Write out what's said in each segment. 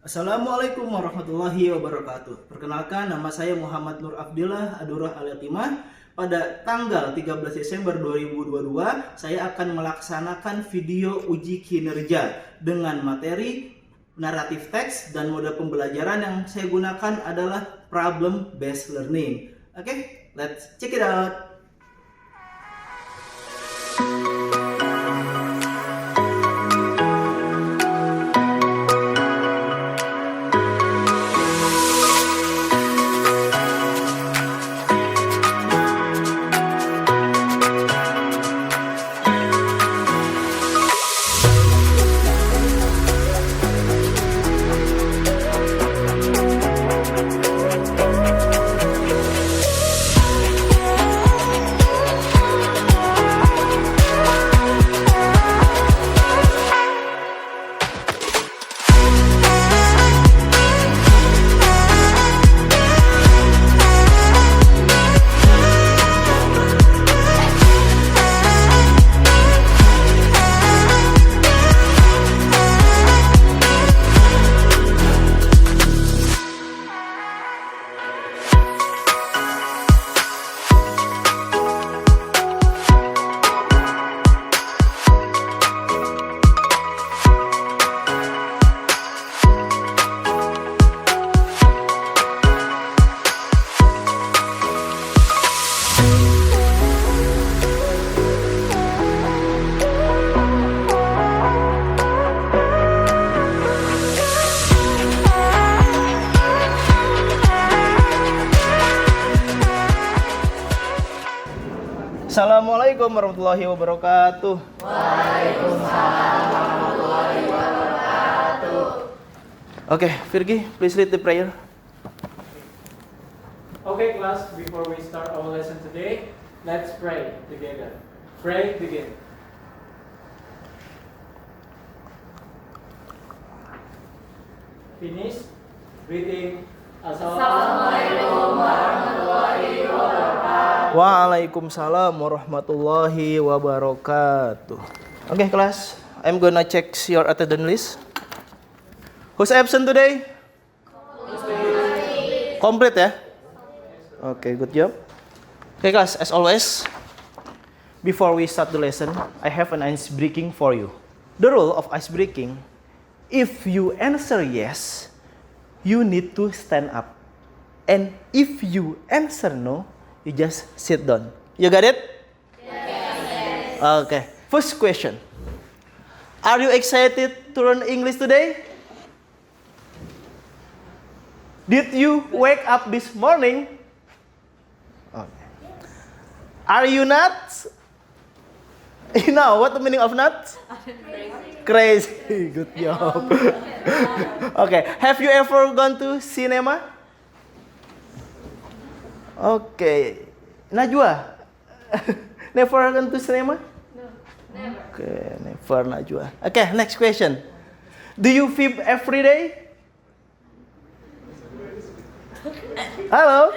Assalamualaikum warahmatullahi wabarakatuh. Perkenalkan, nama saya Muhammad Noor Afdillah, Aduroh Alyatimah. Pada tanggal 13 Desember 2022, saya akan melaksanakan video uji kinerja dengan materi naratif teks dan mode pembelajaran yang saya gunakan adalah problem based learning. Oke, let's check it out. Assalamualaikum warahmatullahi wabarakatuh. Waalaikumsalam warahmatullahi wabarakatuh. Okay, Virgi, please read the prayer. Okay, class, before we start our lesson today, let's pray together. Pray, begin. Finish. Greeting. Assalamualaikum warahmatullahi wabarakatuh. Waalaikumsalam warahmatullahi wabarakatuh. Okay, class, I'm gonna check your attendance list. Who's absent today? Complete ya? Okay, good job. Okay, class, as always, before we start the lesson, I have an ice breaking for you. The rule of ice breaking, if you answer yes, you need to stand up. And if you answer no, you just sit down. You got it? Yes. Okay. First question. Are you excited to learn English today? Did you wake up this morning? Okay. Are you nuts? You know what the meaning of nuts? Crazy. Good job. Okay. Have you ever gone to cinema? Okay. Najwa? Never gone to cinema? No, never. Okay, never Najwa. Okay, next question. Do you vape every day? Hello?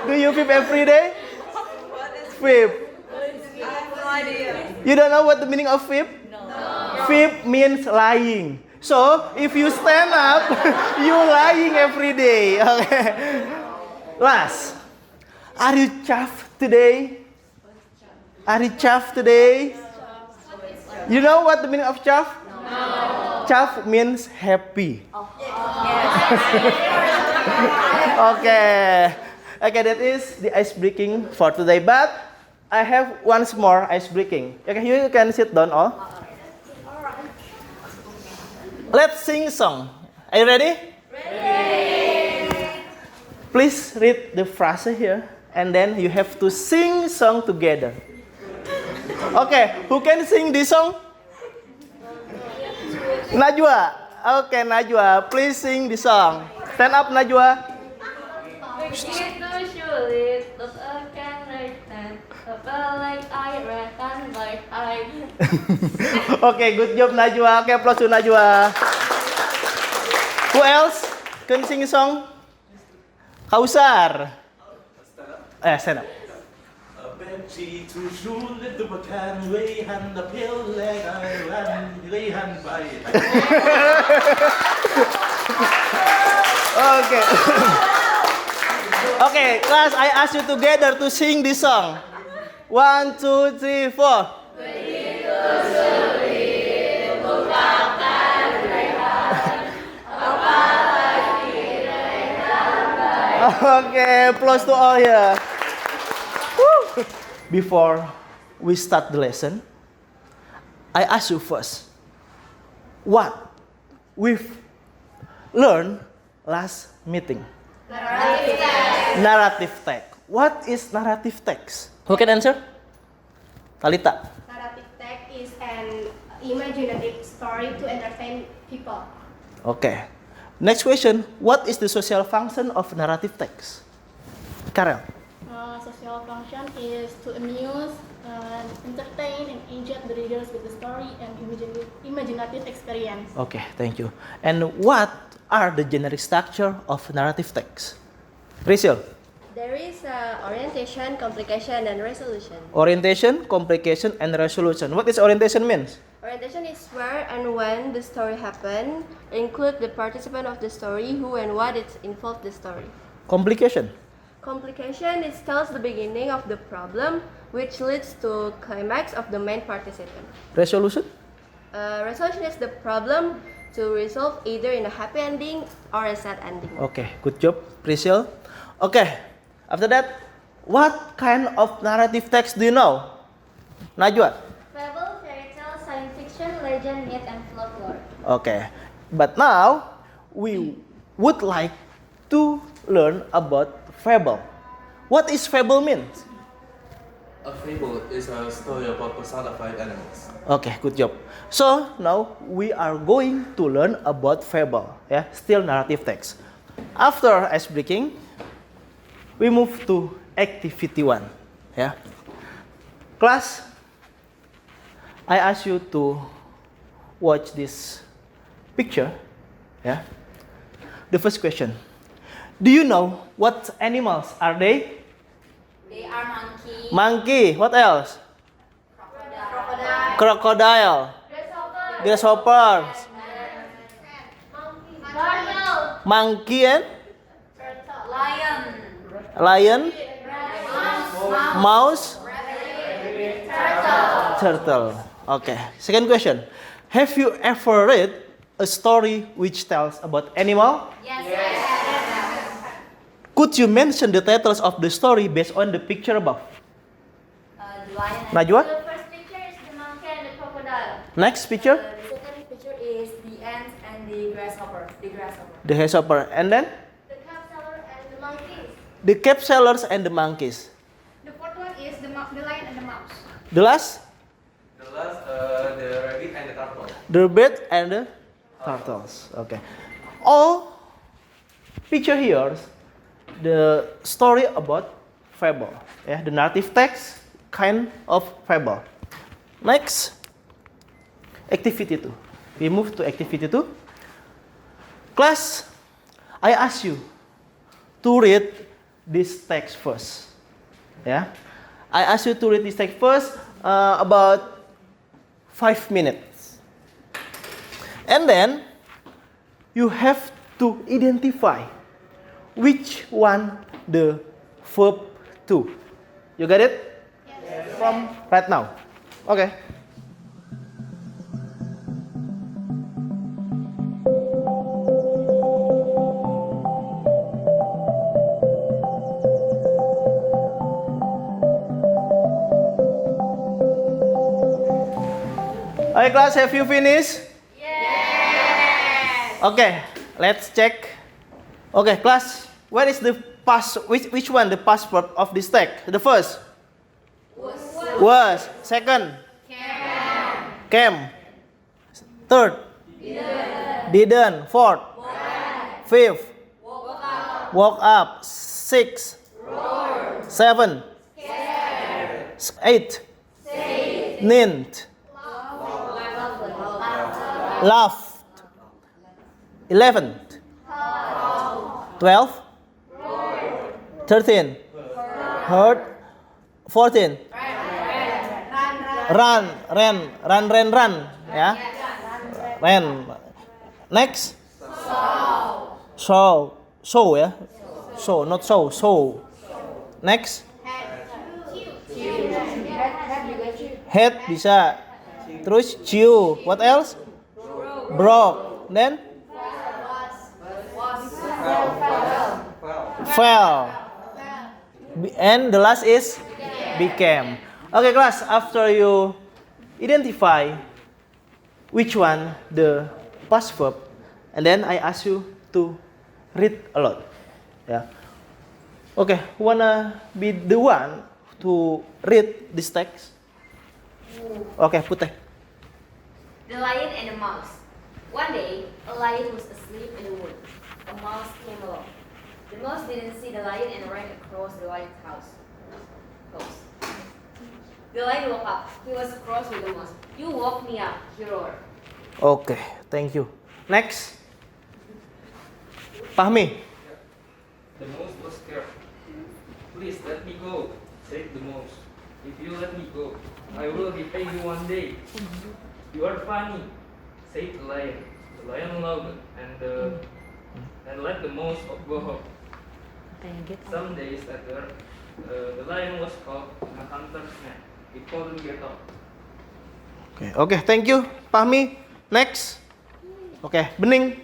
Do you vape every day? Vape. I have no idea. You don't know what the meaning of vape? No. Vape means lying. So, if you stand up, you lying every day. Okay. Last. Are you chuffed today? Are you chuffed today? You know what the meaning of chuff? No. Chuff means happy. Yes. Okay. Okay, that is the ice breaking for today. But I have once more ice breaking. Okay, you can sit down all. Let's sing a song. Are you ready? Ready. Please read the phrase here, and then you have to sing song together. Okay, who can sing this song? Najwa. Okay, Najwa, please sing the song. Stand up, Najwa. Okay, good job Najwa. Okay, applause to Najwa. Who else can sing a song? Kausar. Stand up. Betty to Schule, du bekannt, Lehan, der Pille, Lehan, Lehan, bei. Okay. Okay, class, I ask you together to sing this song. 1, 2, 3, 4. Okay, applause to all here. Woo. Before we start the lesson, I ask you first, what we've learned last meeting? Narrative text. What is narrative text? Who can answer? Talita. Narrative text is an imaginative story to entertain people. Okay. Next question. What is the social function of narrative text? Karel. Social function is to amuse, entertain, and engage the readers with the story and imaginative experience. Okay, thank you. And what are the generic structure of narrative text? Priscil. There is orientation, complication, and resolution. Orientation, complication, and resolution. What is orientation means? Orientation is where and when the story happened, include the participant of the story, who and what it involved the story. Complication. Complication is tells the beginning of the problem, which leads to climax of the main participant. Resolution. Resolution is the problem to resolve either in a happy ending or a sad ending. Okay, good job, Priscil. Okay, after that, what kind of narrative text do you know? Najwa. Fable, fairy tale, science fiction, legend, myth, and folklore. Okay, but now we would like to learn about fable. What is fable means? A fable is a story about personified animals. Okay, good job. So now we are going to learn about fable. Yeah, still narrative text. After ice breaking, we move to activity 1. Yeah, class. I ask you to watch this picture. Yeah. The first question. Do you know what animals are they? They are monkey. Monkey. What else? Crocodile. Grasshoppers. Monkey and Lion. lion. Mouse. Turtle. Okay. Second question. Have you ever read a story which tells about animal? Yes. Could you mention the titles of the story based on the picture above? The lion. Najwa? The first picture is the monkey and the crocodile. Next picture? The second picture is the ant and the grasshopper. The grasshopper. And then? The calf seller and the monkeys. The cave sellers and the monkeys. The fourth one is the lion and the mouse. The last? The last, the rabbit and the turtle. The bird and the turtles. Okay. All picture here the story about fable. Yeah, the narrative text kind of fable. Next, activity 2. We move to activity 2. Class, I ask you to read this text first. Yeah, I ask you to read this text first about 5 minutes. And then you have to identify which one the verb to. You got it? Yes. From right now. Okay. Okay, class, have you finished? Yes. Okay, let's check. Okay, class, where is the past? Which one the past verb of this text? The first was. Second, came. Third, didn't. Fourth, fifth, woke up. Six, seven, eight, didn't. Laughed. 11, 12, 13, heard, 14, run, ya, ran. Next, saw, So ya. So, not so. So. Next. Head bisa. Terus chew. What else? Broke. Then fell. And the last is became. Okay, class. After you identify which one the past verb, and then I ask you to read aloud. Yeah. Okay, who wanna be the one to read this text? Okay, Putih. The lion and the mouse. One day, a lion was asleep in the wood. A mouse came along. The mouse didn't see the lion and ran across the lion's house. The lion woke up. He was cross with the mouse. You woke me up, he roared. Okay, thank you. Next. Fahmi. The mouse was scared. Please let me go, said the mouse. If you let me go, I will repay you one day. You are funny, said the lion. The lion laughed and let the mouse go home. Some days later, the lion was caught in a hunter's net. He couldn't get out. Okay, thank you, Fahmi. Next. Okay, Bening.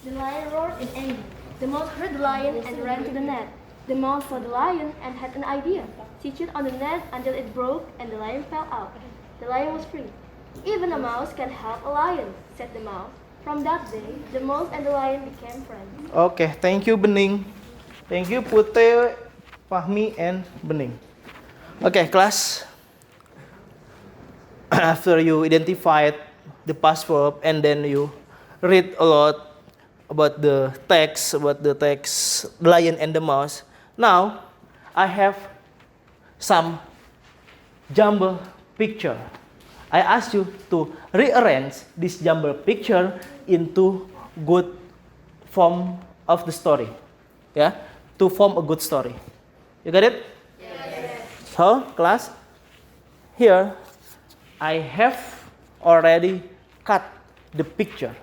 The lion roared in anger. The mouse heard the lion and ran to the net. The mouse saw the lion and had an idea. She chewed on the net until it broke and the lion fell out. The lion was free. Even a mouse can help a lion, said the mouse. From that day, the mouse and the lion became friends. Okay, thank you, Bening. Thank you, Putih, Fahmi, and Bening. Okay, class. After you identified the past verb and then you read a lot about the text, the lion and the mouse. Now, I have some jumble picture. I ask you to rearrange this jumble picture into good form of the story. Yeah, to form a good story. You got it? Yes. So, class, here I have already cut the picture.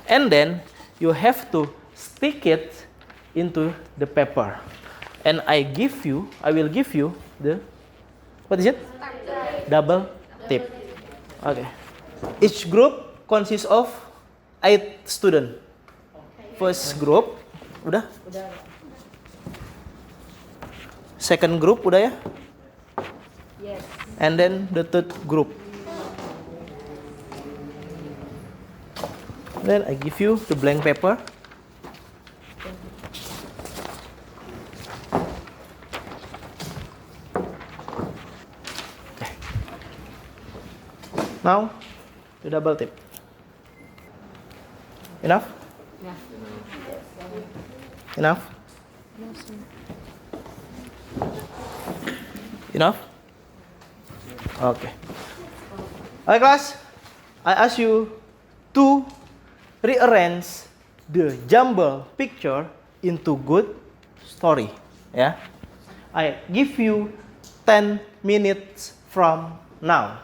And then you have to stick it into the paper. And I will give you the, what is it? Double tip. Okay. Each group consists of 8 students. First group, udah? Second group, udah ya? Yes. And then the third group. Then I give you the blank paper. Okay. Now, the double tip. Enough? Yeah. Enough? Enough? Okay. Alright, class. I ask you to rearrange the jumble picture into good story. Yeah. I give you 10 minutes from now.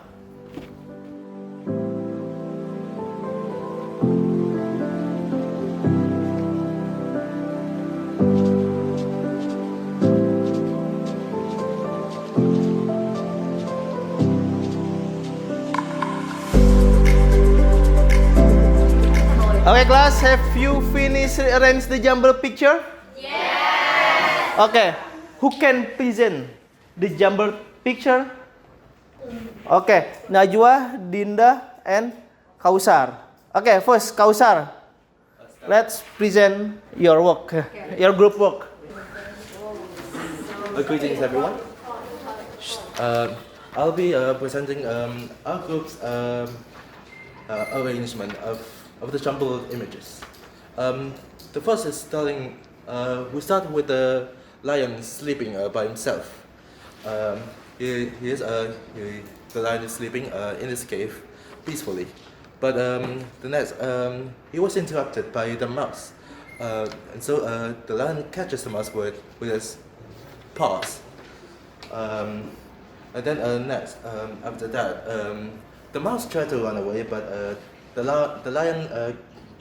Okay, class, have you finished rearrange the jumble picture? Yes. Okay, who can present the jumble picture? Okay, Najwa, Dinda, and Kausar. Okay, first Kausar, let's present your work, your group work. Greetings, everyone. I'll be presenting our group's arrangement of the jumbled images. The first is telling, we start with the lion sleeping by himself. The lion is sleeping in his cave peacefully. But the next, he was interrupted by the mouse. And so the lion catches the mouse with his paws. And then next, after that, the mouse tried to run away, but the lion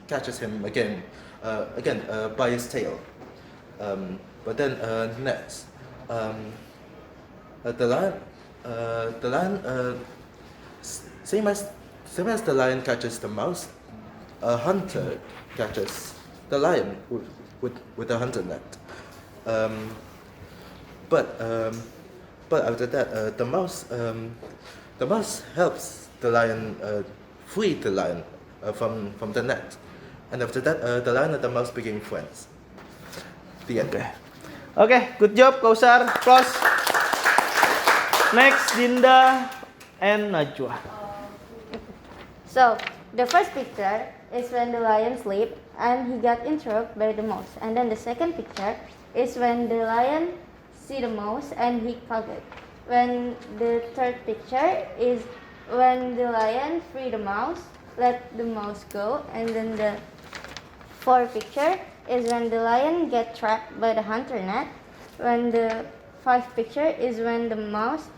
catches him again, by his tail. But then next, the lion, same as the lion catches the mouse, a hunter catches the lion with a hunter net. But after that, the mouse helps the lion free the lion from the net, and after that, the lion and the mouse became friends. The end. Oke, good job Kausar. Close. Next, Dinda and Najwa. So, the first picture is when the lion sleep and he got interrupted by the mouse. And then the second picture is when the lion see the mouse and he caught it. When the third picture is when the lion free the mouse, let the mouse go. And then the fourth picture is when the lion get trapped by the hunter net. When the fifth picture is when the mouse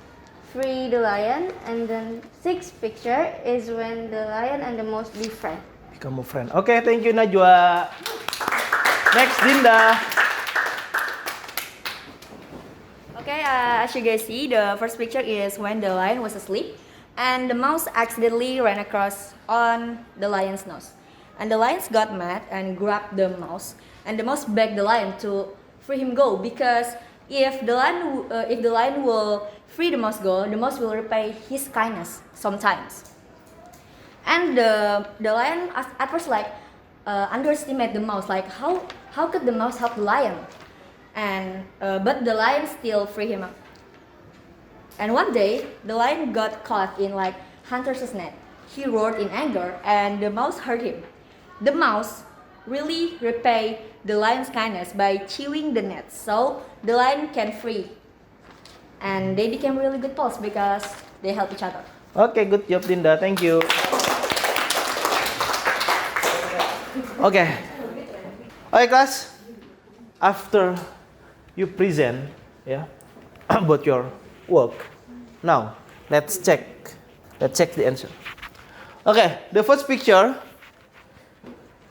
free the lion, and then sixth picture is when the lion and the mouse be friends. Become a friend. Oke, thank you Najwa. Next, Dinda. Okay, as you guys see, the first picture is when the lion was asleep and the mouse accidentally ran across on the lion's nose. And the lion got mad and grabbed the mouse, and the mouse begged the lion to free him go, because if the lion will free the mouse go, the mouse will repay his kindness sometimes. And the lion at first underestimate the mouse, like how could the mouse help the lion? And but the lion still free him up. And one day the lion got caught in like hunter's net. He roared in anger and the mouse hurt him. The mouse really repay the lion's kindness by chewing the net, so the lion can free. And they became really good pals because they help each other. Oke, good job Dinda. Thank you. Oke. Oke, class. After you present about your work, now let's check the answer. Okay, the first picture,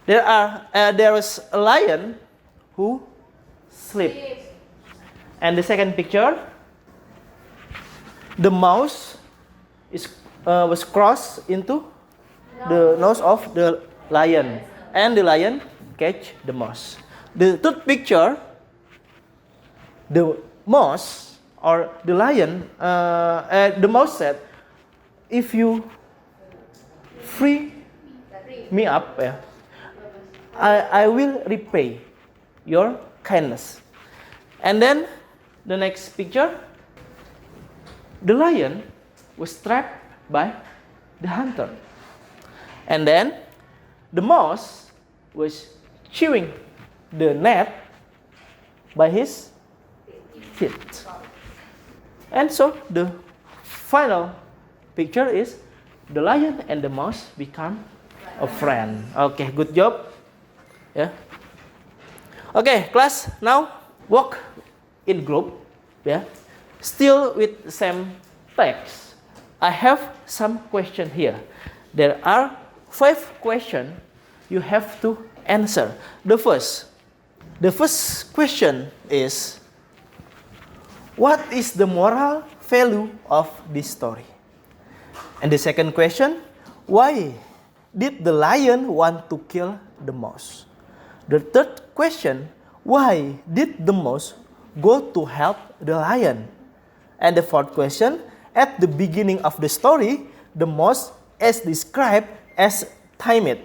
there is a lion who sleep, and the second picture, the mouse was crossed into the nose of the lion, and the lion catch the mouse. The third picture, the mouse or the lion, the mouse said, "If you free me up, I will repay your kindness." And then the next picture, the lion was trapped by the hunter, and then the mouse was chewing the net by his feet. And so the final picture is the lion and the mouse become a friend. Okay, good job. Yeah. Okay, class, now work in group. Yeah. Still with the same text. I have some question here. There are 5 questions you have to answer. The first question is, what is the moral value of this story? And the second question, why did the lion want to kill the mouse? The third question, why did the mouse go to help the lion? And the fourth question, at the beginning of the story, the mouse is described as timid.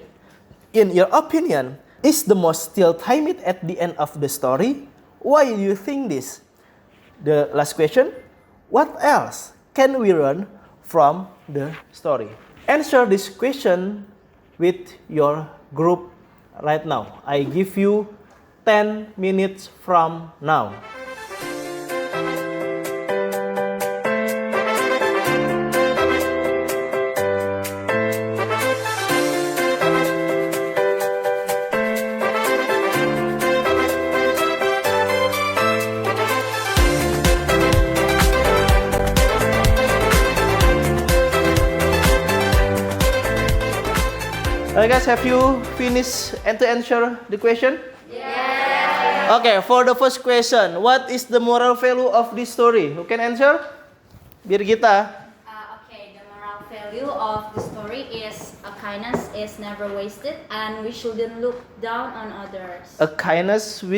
In your opinion, is the mouse still timid at the end of the story? Why do you think this? The last question, what else can we learn from the story? Answer this question with your group right now. I give you 10 minutes from now. Alright guys, have you finished and to answer the question? Yes. Okay, for the first question, what is the moral value of this story? Who can answer? Birgita. Okay, the moral value of the story is a kindness is never wasted and we shouldn't look down on others. A kindness Is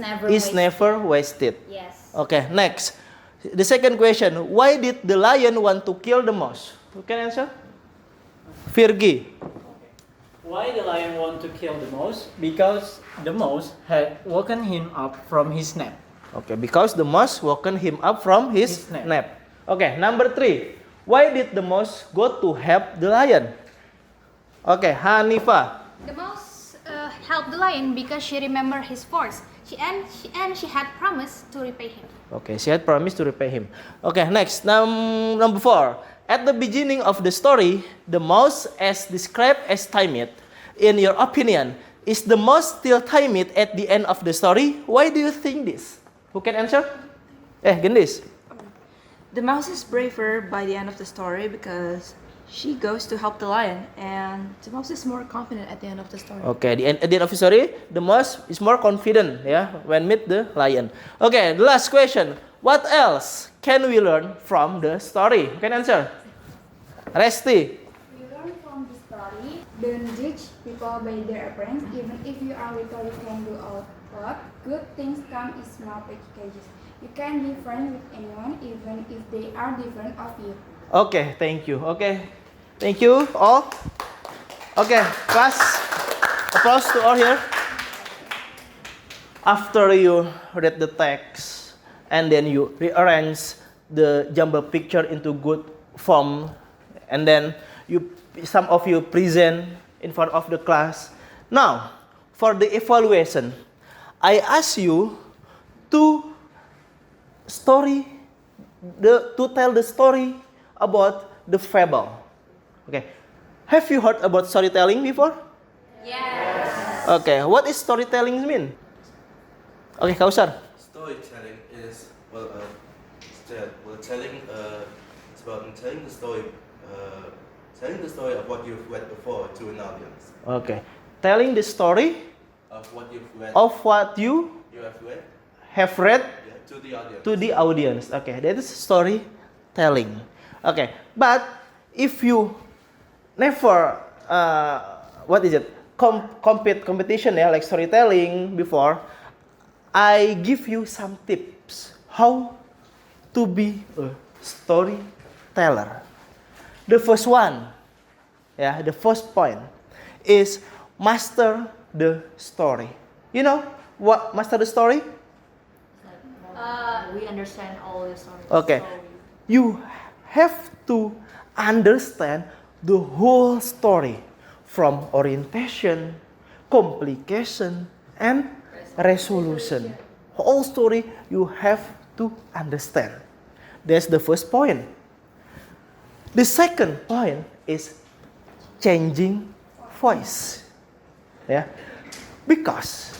never is wasted. never wasted. Yes. Okay, next. The second question, why did the lion want to kill the mouse? Who can answer? Virgi. Why the lion want to kill the mouse? Because the mouse had woken him up from his nap. Okay, because the mouse woken him up from his His nap. nap. Okay, number 3. Why did the mouse go to help the lion? Okay, Hanifa. The mouse helped the lion because she remembered his force. She had promised to repay him. Okay, she had promised to repay him. Okay, next, number 4. At the beginning of the story, the mouse as described as timid. In your opinion, is the mouse still timid at the end of the story? Why do you think this? Who can answer? Gendis. The mouse is braver by the end of the story because she goes to help the lion, and the mouse is more confident at the end of the story. Okay, at the end of the story, the mouse is more confident, when meet the lion. Okay, the last question. What else can we learn from the story? Who can answer? Resti. We learn from the story, don't judge people by their appearance. Even if you are little, you can do a lot. Good things come in small packages. You can be friends with anyone, even if they are different of you. Okay, thank you. Okay, thank you all. Okay, class, applause to all here. After you read the text and then you rearrange the jumbled picture into good form, and then some of you present in front of the class. Now, for the evaluation, I ask you to tell the story about the fable. Okay. Have you heard about storytelling before? Yes. Okay. What is storytelling mean? Okay, Kausar. Storytelling is it's about telling the story of what you've read before to an audience. Okay. Telling the story Of what you've read. of what you Have read. have read To the audience. to the audience. Okay, that is storytelling. Okay, but if you never competition like storytelling before, I give you some tips how to be a storyteller. The first one, the first point is master the story. You know what master the story? We understand all the story. Okay. You have to understand the whole story from orientation, complication, and resolution. Whole story you have to understand. That's the first point. The second point is changing voice. Because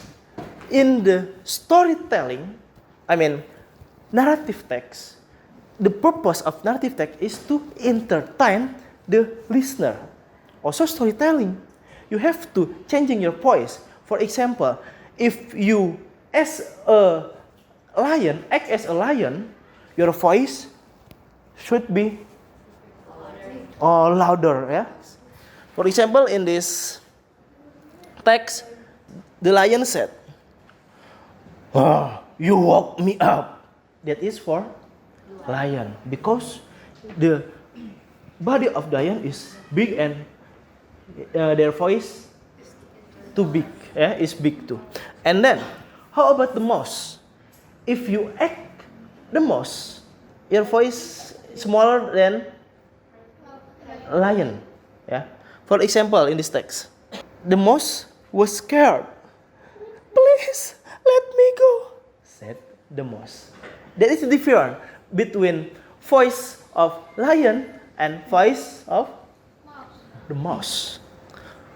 in the storytelling, narrative text, the purpose of narrative text is to entertain the listener. Also storytelling, you have to changing your voice. For example, if you act as a lion, your voice should be louder. For example, in this text, the lion said, "Oh, you woke me up." That is for lion, because the body of the lion is big and their voice too big, is big too. And then, how about the mouse? If you act the mouse, your voice smaller than lion. For example, in this text, the mouse was scared. "Please let me go," said the mouse. There is a difference between voice of lion and voice of the mouse.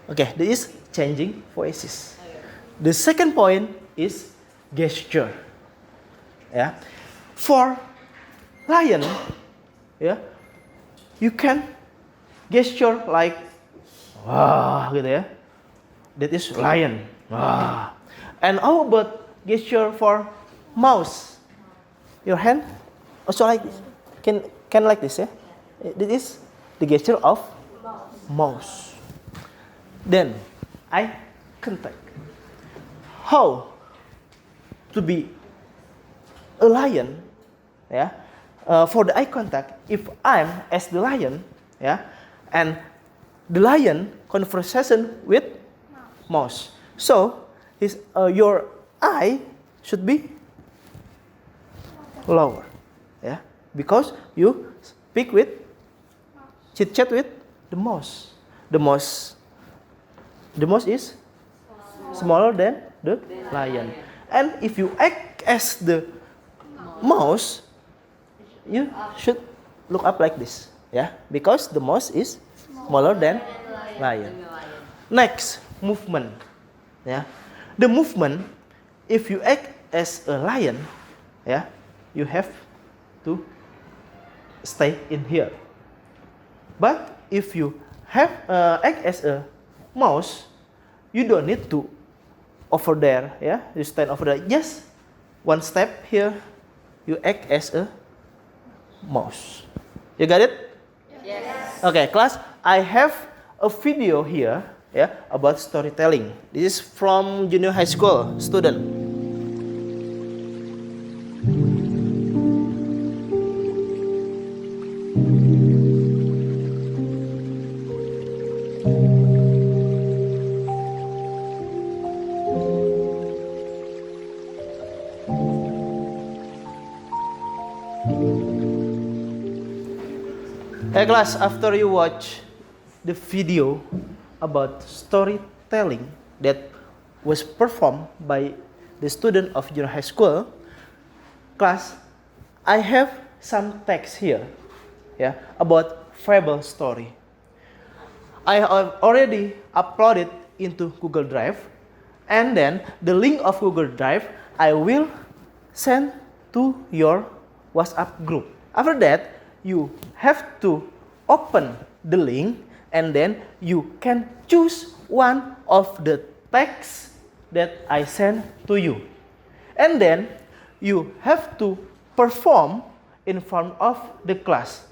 Okay, this is changing voices. The second point is gesture. For lion, you can gesture like Wah, gitu ya. That is lion. Wah. And how about gesture for mouse? Your hand also like this. Can like this, yeah? This is the gesture of mouse. Then eye contact. How to be a lion, yeah? For the eye contact, if I'm as the lion, yeah, and the lion conversation with mouse, so your eye should be lower, yeah, because you speak with chit chat with the mouse. The mouse is smaller than the lion, and if you act as the mouse, you should look up like this, yeah, because the mouse is smaller than lion. Next, movement, yeah. The movement, if you act as a lion, yeah, you have to stay in here. But if you have act as a mouse, you don't need to over there, yeah. You stand over there, just one step here. You act as a mouse. You got it? Yes. Okay, class. I have a video here, yeah, about storytelling. This is from junior high school student. Hey class, after you watch the video about storytelling that was performed by the student of junior high school, class, I have some text here, yeah, about fable story. I have already uploaded into Google Drive, and then the link of Google Drive I will send to your WhatsApp group. After that, you have to open the link, and then you can choose one of the texts that I send to you. And then you have to perform in front of the class.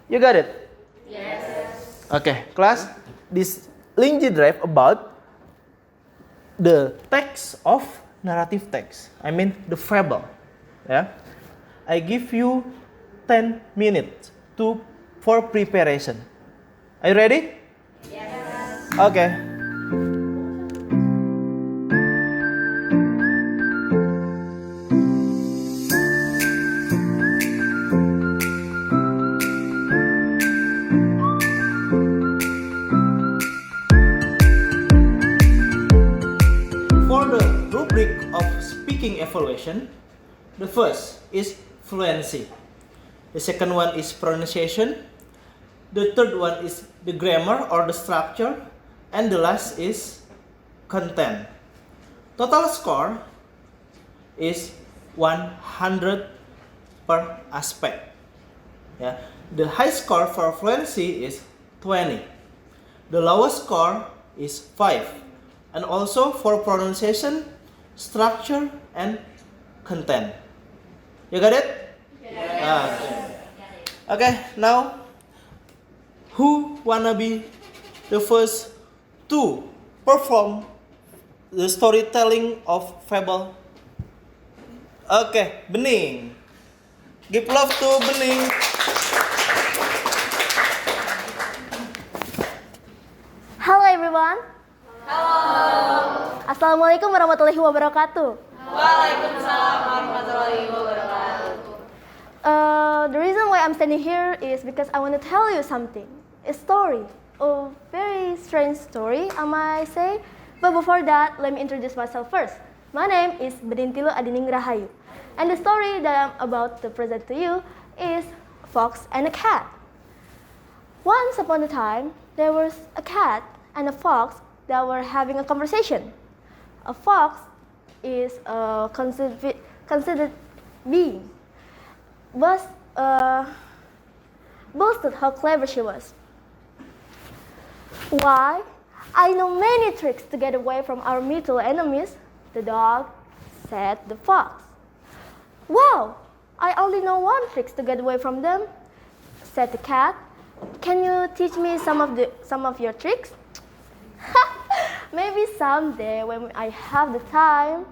You got it? Yes. Okay, class, this link G drive about the text of narrative text. I mean the fable. Yeah. I give you 10 minutes for preparation. Are you ready? Yes. Okay. For the rubric of speaking evaluation, the first is fluency. The second one is pronunciation. The third one is the grammar or the structure. And the last is content. Total score is 100 per aspect. Yeah. The high score for fluency is 20. The lowest score is 5. And also for pronunciation, structure, and content. You got it? Yes. Okay, now who wanna be the first to perform the storytelling of fable? Okay, Bening. Give love to Bening. Hello everyone. Hello. Assalamualaikum warahmatullahi wabarakatuh. Waalaikumsalam warahmatullahi wabarakatuh. The reason why I'm standing here is because I want to tell you something. A story. A very strange story, I might say. But before that, let me introduce myself first. My name is Bedintilo Adining Rahayu. And the story that I'm about to present to you is a fox and a cat. Once upon a time, there was a cat and a fox that were having a conversation. A fox is a considered being. Boasted how clever she was. Why? I know many tricks to get away from our mortal enemies, the dog said the fox. Wow, I only know one trick to get away from them, said the cat. Can you teach me some of your tricks? Maybe someday when I have the time,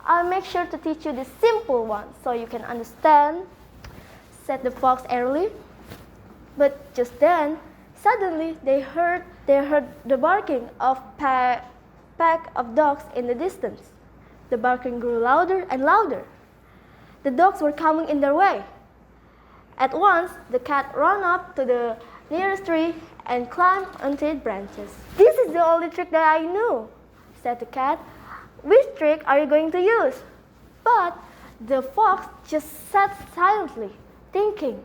I'll make sure to teach you the simple ones so you can understand, said the fox airily. But just then, suddenly they heard the barking of pack of dogs in the distance. The barking grew louder and louder. The dogs were coming in their way. At once, the cat ran up to the nearest tree and climbed onto its branches. This is the only trick that I knew, said the cat. Which trick are you going to use? But the fox just sat silently, thinking.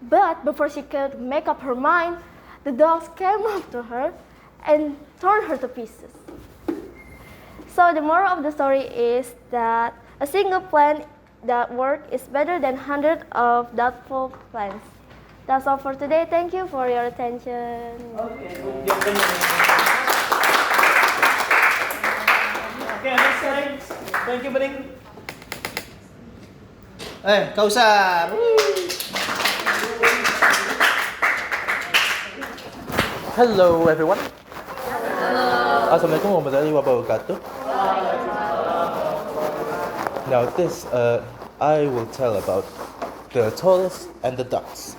But before she could make up her mind, the dogs came up to her and tore her to pieces. So the moral of the story is that a single plan that works is better than hundreds of doubtful plans. That's all for today. Thank you for your attention. Okay, good job. Okay, next slide. Thank you, Bening. Kausar. Hello everyone. Assalamualaikum warahmatullahi wabarakatuh. Now this I will tell about the tortoise and the ducks.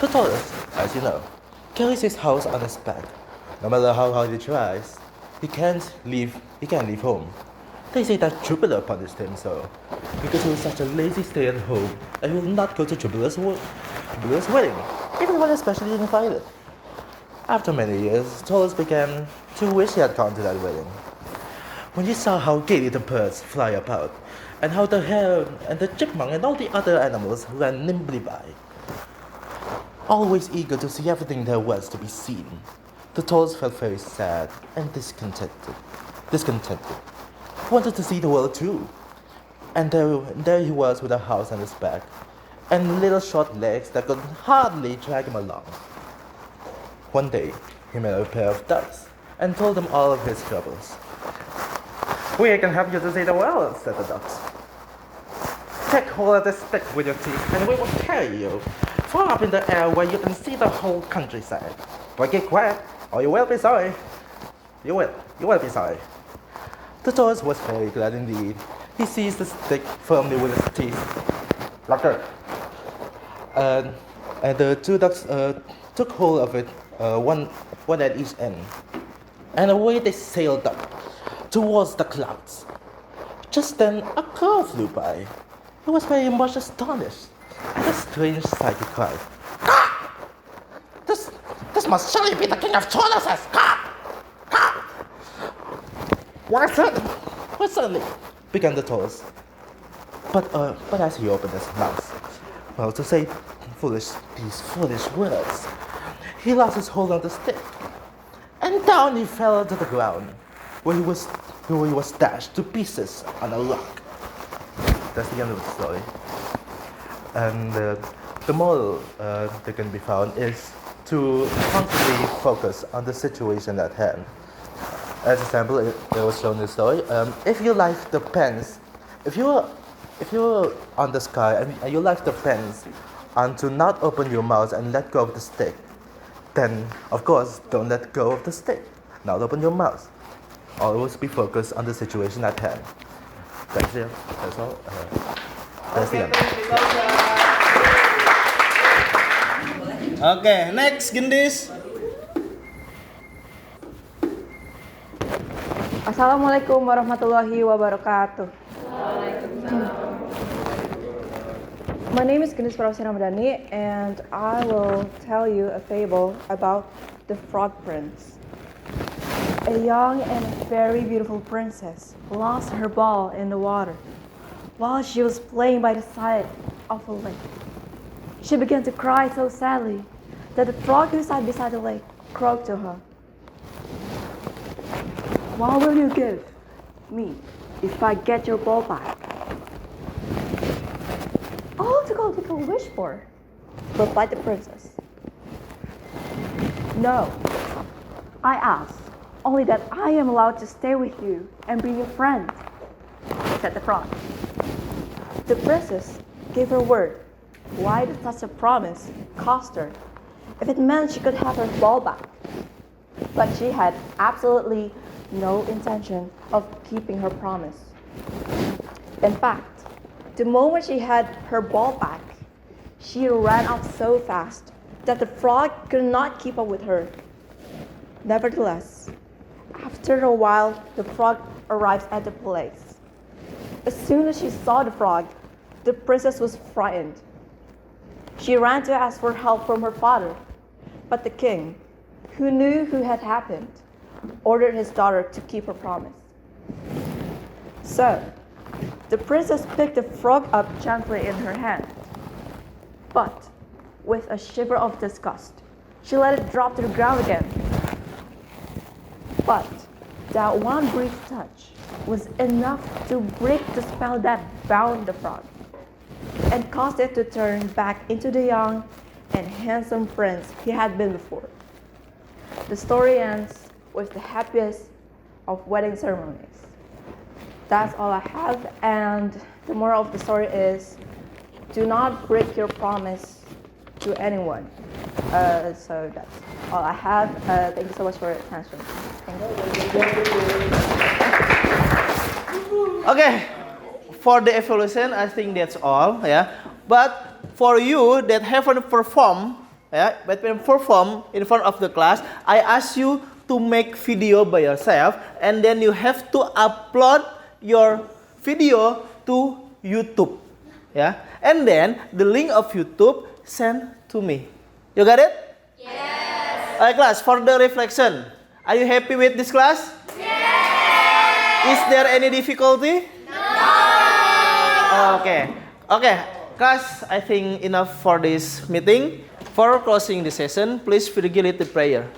The tortoise, as you know, carries his house on his back. No matter how hard he tries, he can't leave home. They say that Jupiter punished him so, because he was such a lazy stay-at-home and he will not go to Jupiter's wedding, even when especially invited. After many years, Tortoise began to wish he had gone to that wedding. When he saw how gaily the birds fly about, and how the hare and the chipmunk and all the other animals ran nimbly by, always eager to see everything there was to be seen, the Tortoise felt very sad and discontented. He wanted to see the world too. And there he was with a house on his back, and little short legs that could hardly drag him along. One day, he met a pair of ducks and told them all of his troubles. "We can help you to see the world," said the ducks. "Take hold of this stick with your teeth and we will carry you far up in the air where you can see the whole countryside. But get quiet or you will be sorry. You will be sorry." The tortoise was very glad indeed. He seized the stick firmly with his teeth. Like that. And the two ducks took hold of it, one at each end. And away they sailed up towards the clouds. Just then a crow flew by. He was very much astonished at the strange sight. He cried, "Ah! This must surely be the king of tortoises! Ah! Ah!" "Why certainly," began the tortoise. But as he opened his mouth, to say these foolish words, he lost his hold on the stick, and down he fell to the ground, where he was dashed to pieces on a rock. That's the end of the story. And the moral that can be found is to constantly focus on the situation at hand. As example, it was shown in the story. If you light the pens, if you're on the sky and you light the pens, and to not open your mouth and let go of the stick, then of course don't let go of the stick. Not open your mouth. Always be focused on the situation at hand. That's it. That's all. That's the end. Okay, next Gendis. Assalamualaikum warahmatullahi wabarakatuh. My name is Gendis Ramadhani, and I will tell you a fable about the Frog Prince. A young and very beautiful princess lost her ball in the water while she was playing by the side of a lake. She began to cry so sadly that the frog who sat beside the lake croaked to her, "What will you give me if I get your ball back?" "All to go wish for," replied the princess. No, I ask only that I am allowed to stay with you and be your friend, said the frog. The princess gave her word. Why did such a promise cost her if it meant she could have her ball back? But she had absolutely no intention of keeping her promise. In fact, the moment she had her ball back, she ran off so fast that the frog could not keep up with her. Nevertheless, after a while, the frog arrives at the place. As soon as she saw the frog, the princess was frightened. She ran to ask for help from her father, but the king, who knew what had happened, ordered his daughter to keep her promise. So, the princess picked the frog up gently in her hand, but with a shiver of disgust, she let it drop to the ground again. But that one brief touch was enough to break the spell that bound the frog and caused it to turn back into the young and handsome prince he had been before. The story ends with the happiest of wedding ceremonies. That's all I have, and the moral of the story is do not break your promise to anyone. So that's all I have. Thank you so much for your attention. Thank you. Okay, for the evaluation, I think that's all. Yeah, but for you that haven't performed, in front of the class, I ask you to make video by yourself, and then you have to upload your video to YouTube. Yeah, and then the link of YouTube send to me. You got it? Yes. Alright, class. For the reflection, are you happy with this class? Yes. Is there any difficulty? No. Okay. Class, I think enough for this meeting. For closing the session, please regulate the prayer.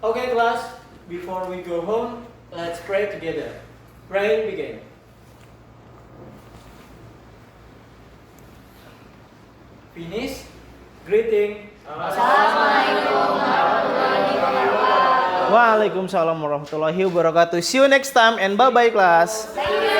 Okay, class, before we go home, let's pray together. Pray begin. Finish. Greeting. Waalaikumsalam warahmatullahi wabarakatuh. See you next time and bye-bye, class. Thank you.